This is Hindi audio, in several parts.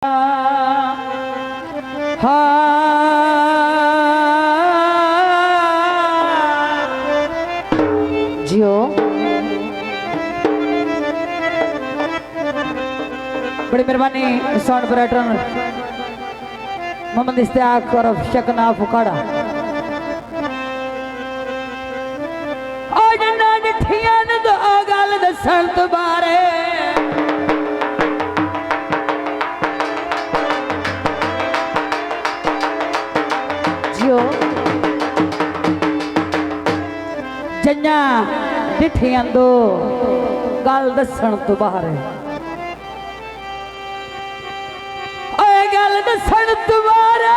जियो बड़ी मेहरबानी साउंड ऑपरेटर मोहम्मद इस्तेआक और शकना फुकाड़ा आज ना जिठियां ने दो गल दसन तो बारे जियो जन्या जिठियां दो गल दसन तो बारे दसन तुम्हारे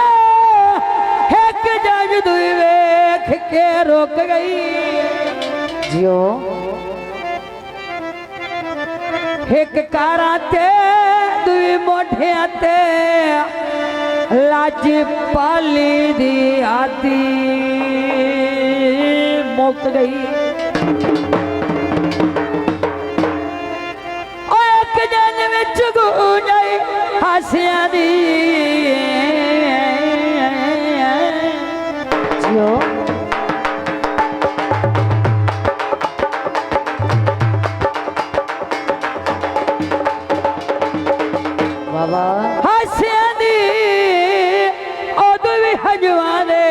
एक जज दुई वेख के रोक गई जियो एक कारा ते दुई मोढिया ते लाज पाली दी आती मुक गई एक जन विच गूंजाई हासिया दी जियो बाबा हासिया दी उदू भी हजवा दे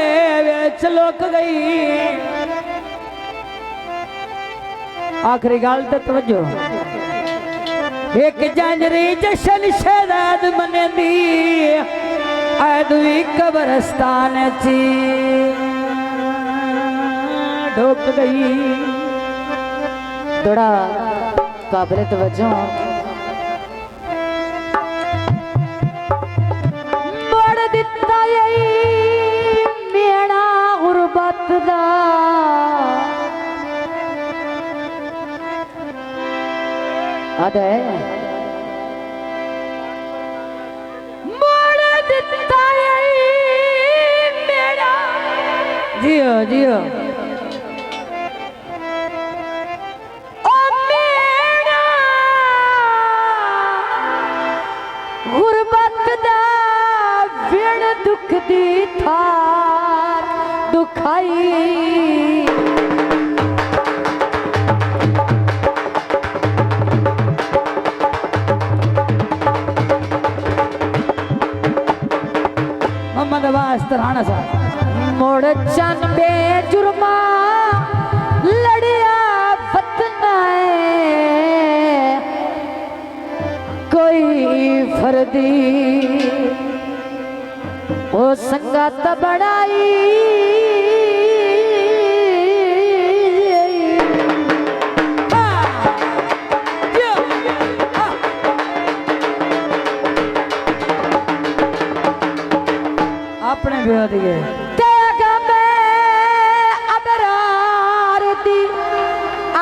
विच लुक गई आखिरी गल ते तवज्जो एक जंजरी जशन शहजाद मनेंदी दुई कब्रस्तान ची ढुक गई थोड़ा काबिल तवज्जो मड़ दिता मेरा गुरबत दा अदे मोड़ दिता मेरा जियो जियो ओ मेरा गुरबत दा विण दुख दी थार दुखाई राणा साहब मोड़ चन बेजुर्मा लड़िया बतनाए कोई फर्दी ओ संगत बड़ाई अपने भी हो दिए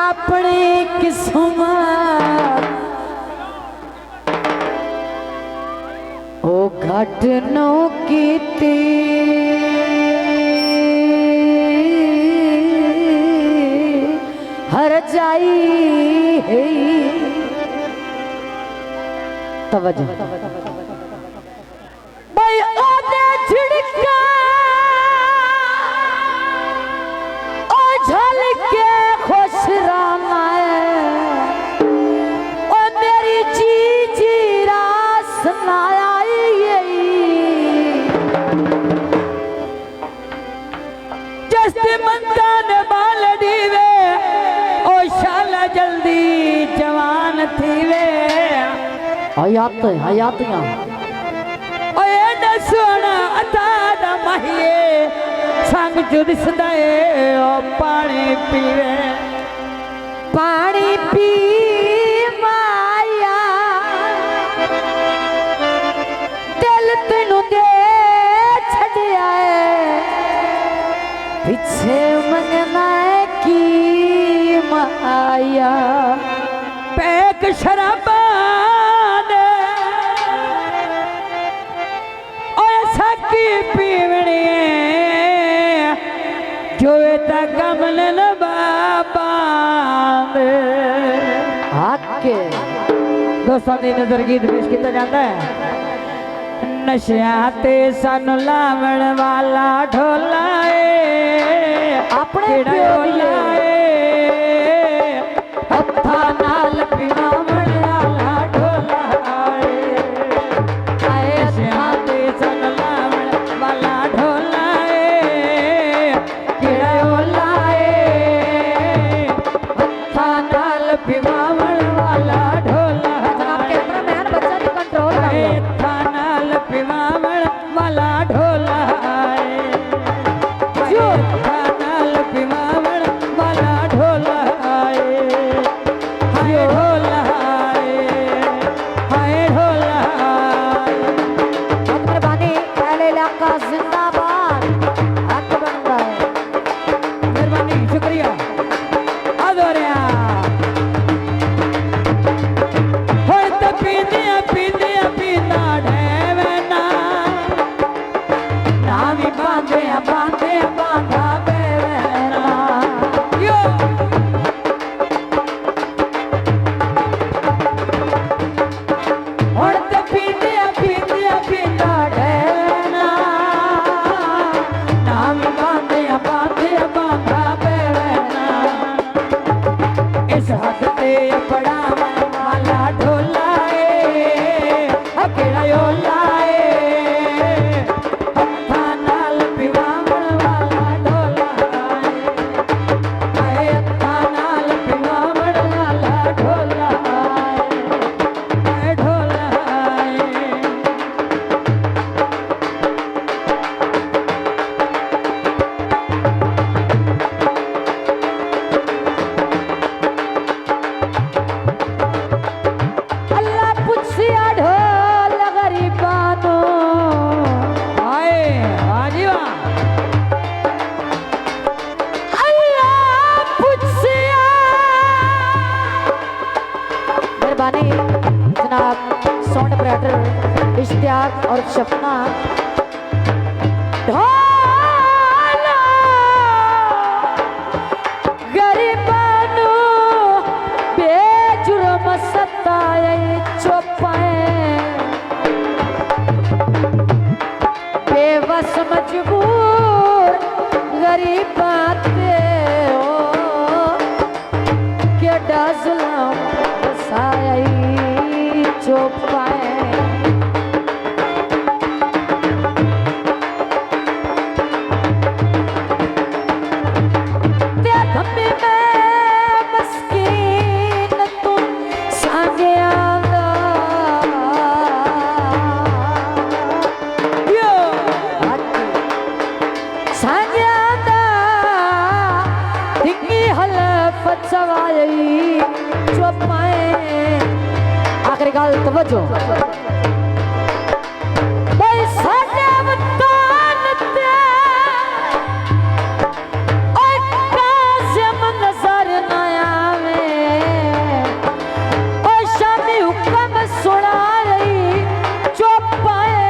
अपनी किस्मत ओ घट नो कीती हर जाई है तवज्जो झिड़का ओ झलके खुश रामा ओ मेरी जी रास नाई जस्ते मंदा ने बाल दीवे ओ शाला जल्दी जवान थीवे हयातियां सोना अता माहिए संग जुदिसदा ओ पानी पीवे पानी पी माया दिल तेनू दे छड़िया पिछे मंगना की माया पैक शराबा पीवनी जो कमल बाबा हाथ के दोस्तों की नजर गीत पेश किया जाता है। नशिया ते सानू लावण वाला ढोला अपने ढोला हत्था नाल पिवावण वाला ढोला नशिया ते सानू लावण वाला ढोला केड़ा ओला हत्था नाल पिवावण वाला ढोला। जनाब कैमरामैन बच्चा जी कंट्रोल कर लो। हत्था नाल पिवावण वाला ढोला हत्था नाल पिवावण वाला ढोला हाय ढोला हाय ढोला। बहुत मेहरबानी अहले इलाका जिंदाबाद हक बनता है। मेहरबानी शुक्रिया अदोरिया होय त पींदिया पींदिया पींदा ढेवना नावी बांधे बांधे बांधा बेवना यो होय त पींदिया पींदिया पींदा ढेवना नावी बांधे बांधे बांधा बेवना इस हद ते पड़ावण वाला ढोला केड़ा ओला हत्था नाल पिवावण वाला ढोला हाय हत्था नाल पिवावण वाला ढोला हाय ढोला अल्लाह पुछिया ढोल गरीबानो हाय हाजी वाह अल्लाह पुछिया। मेहरबानी जनाब साउंड ऑपरेटर इश्तियाक और शफना ढोल गरीबानो बेजुर्म सताए चौपाए बेबस मजबूर गरीब बाते हो केड़ा जुल्म साई चौपाए। ते धम्मी में मस्कीन तू सांगिया यो सांगिया दिंगी हलफ सवाई चौपाए। आखिरी गल तवज्जो भाई साडे वतन ते ओए काज़िम नजर न आवे ओ शामी हुक्म सुना रही चौपाए।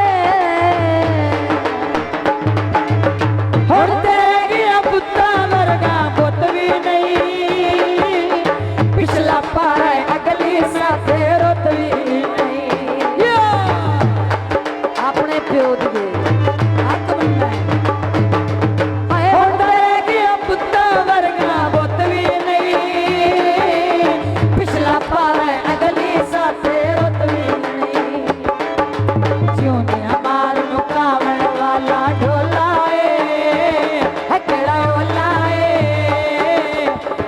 हुण तेरे गया पुत्ता वर्गा पुत भी नहीं पिछला पारा अगली साथे रुत भी नहीं यो अपने प्यो दिए हक बनना है हुण तेरे गया पुत्ता वर्गा पुत भी नहीं पिछला पारा अगली साथे रुत भी नहीं जिउंदे मार मुकावण वाला ढोला केड़ा ओला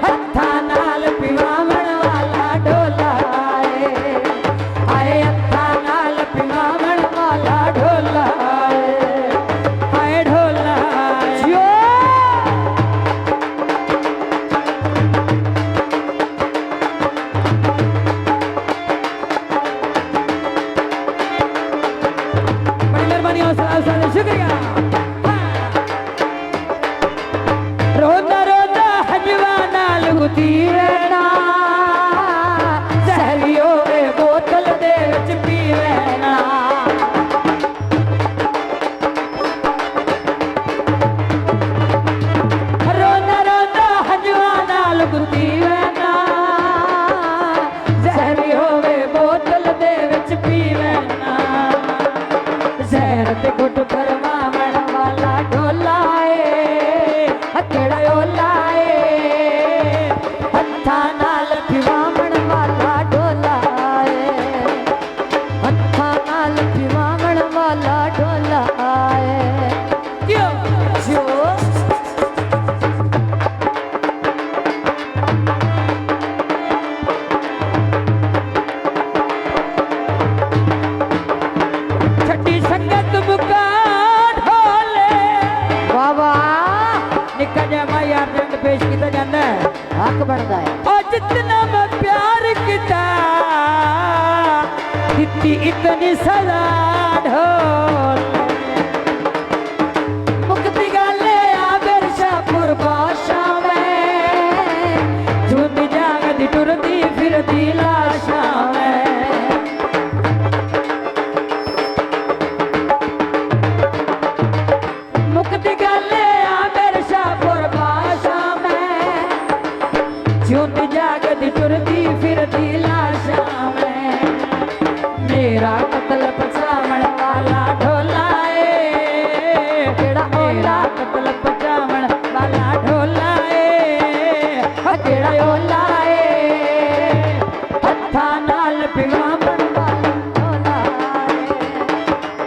हत्था नाल पिवावण वाला ढोला हाय हत्था नाल पिवावण वाला ढोला हाय ढोला जियो बड़ी मेहरबानी हौसला शुक्रिया। रोदा रोदा हजवा नाल गुती रहना जहरियो बोतल दे विच पी रहना रोदा रोदा हजवा नाल गुती रहना जहरियो बोतल दे विच पी रहना सैर ते गुट फरमावण वाला ढोला है केड़ा ओला है हत्था नाल पिवावण वाला ढोला है हत्था नाल पिवावण वाला ढोला है क्यों जो छठी संगत मुका ढोले बाबा निक्का जिहा माया रंग पेश किया जाता है हक बनता है और जितना मैं प्यार किया इतनी इतनी सजा ढोल मुक्ति गाले आगर शाहपुर बादशा में झूठी जागती टुरती फिरती लाशा में मुक्ति गाले आगर शाहपुर बादशा में झूठी जागती टुरती फिरती लाशा में मेरा कत्ल पचावण वाला ढोला है केड़ा मेरा कत्ल पचावण वाला ढोला है केड़ा ओला है हत्था नाल पिवावण वाला ढोला है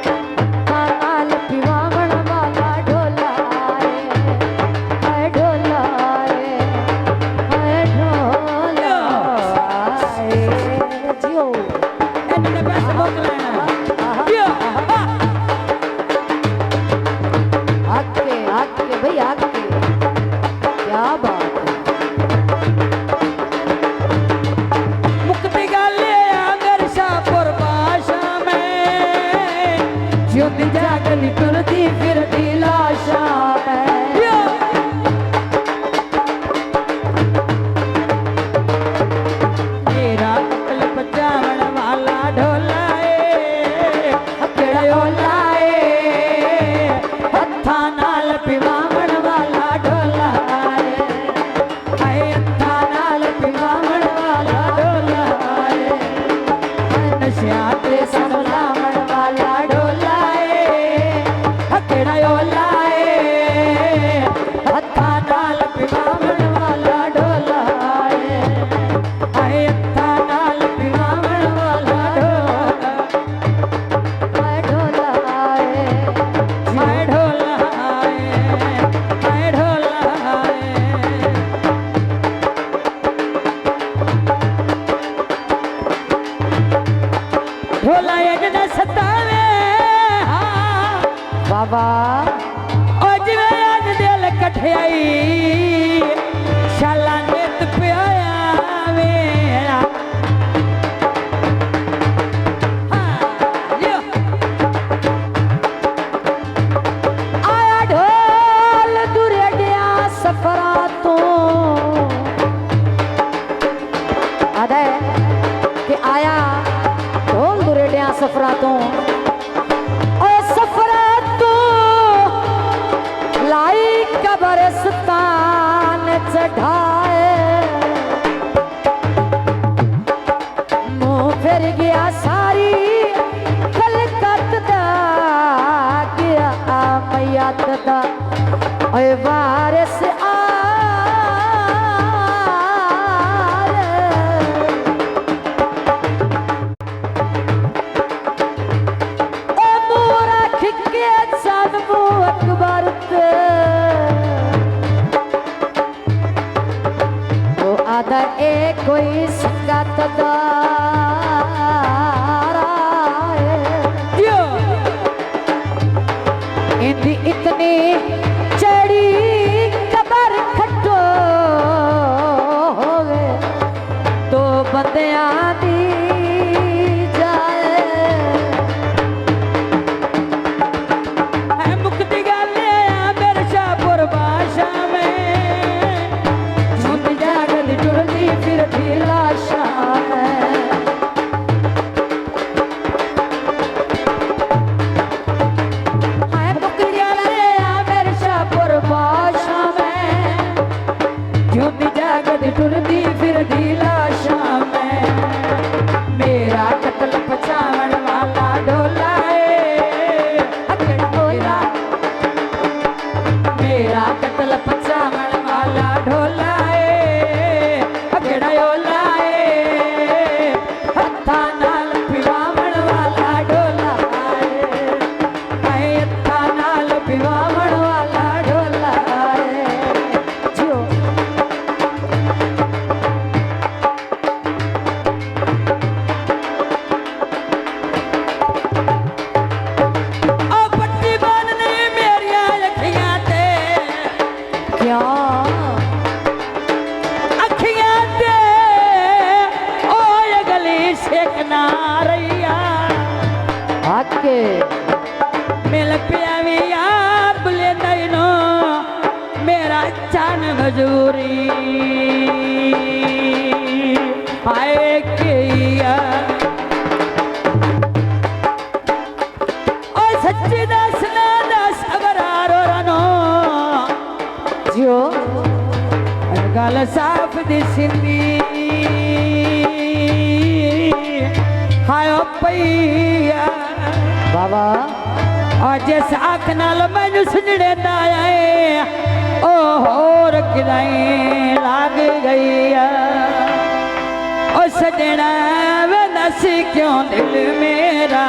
हत्था नाल पिवावण वाला ढोला है ढोला है ढोला है जियो इन्होंने पैसे मोक लेना यो आके भाई आके क्या बात है मुक्ति गाले आगर शाहपुर बादशा में ज्योति जागती टुरती फिरती लाशा में यो मेरा कत्ल पचावण वाला ढोला है केड़ा ओला है हत्था नाल पिवावण वाला ढोला है हत्था नाल पिवावण वाला ढोला है नशिया ते संभलावण वाला ढोला है केड़ा ओला है हत्था नाल पिवावण वाला ढोला है हत्था नाल पिवावण वाला ढोला ढोला है ढोला है ढोला है ढोला एक न सतावे बाबा अज वे अज दिल कठियाई शाला नित प्याया मेरा आया ढोल दुरेडिया सफरा तो आदा है कि आया ढोल दुरेडिया सफरा तो और सफरा तो लाई कब्रिस्तान चढ़ाए मुंह फिर गया सारी कलकत्ता गया मैया दा ओए वारिस आ अकबर तो आधा एक कोई संगत इंदी इतनी चढ़ी कबर खट्टो होवे तो बंदियां दी मुक्ति गाले आगर शाहपुर बादशा में झूठ जागती टुरती फिरती लाशा में मजबूरी हाय किया ओ सच्ची दसना दस अबरारो रनो जियो गल साफ दिसनी हाय ओ पईया बाबा और जिस अख नाल मैनू सुनड़ेंदा है ओ होर किदाई लाग गई ओ सजना वे नस क्यों दिल मेरा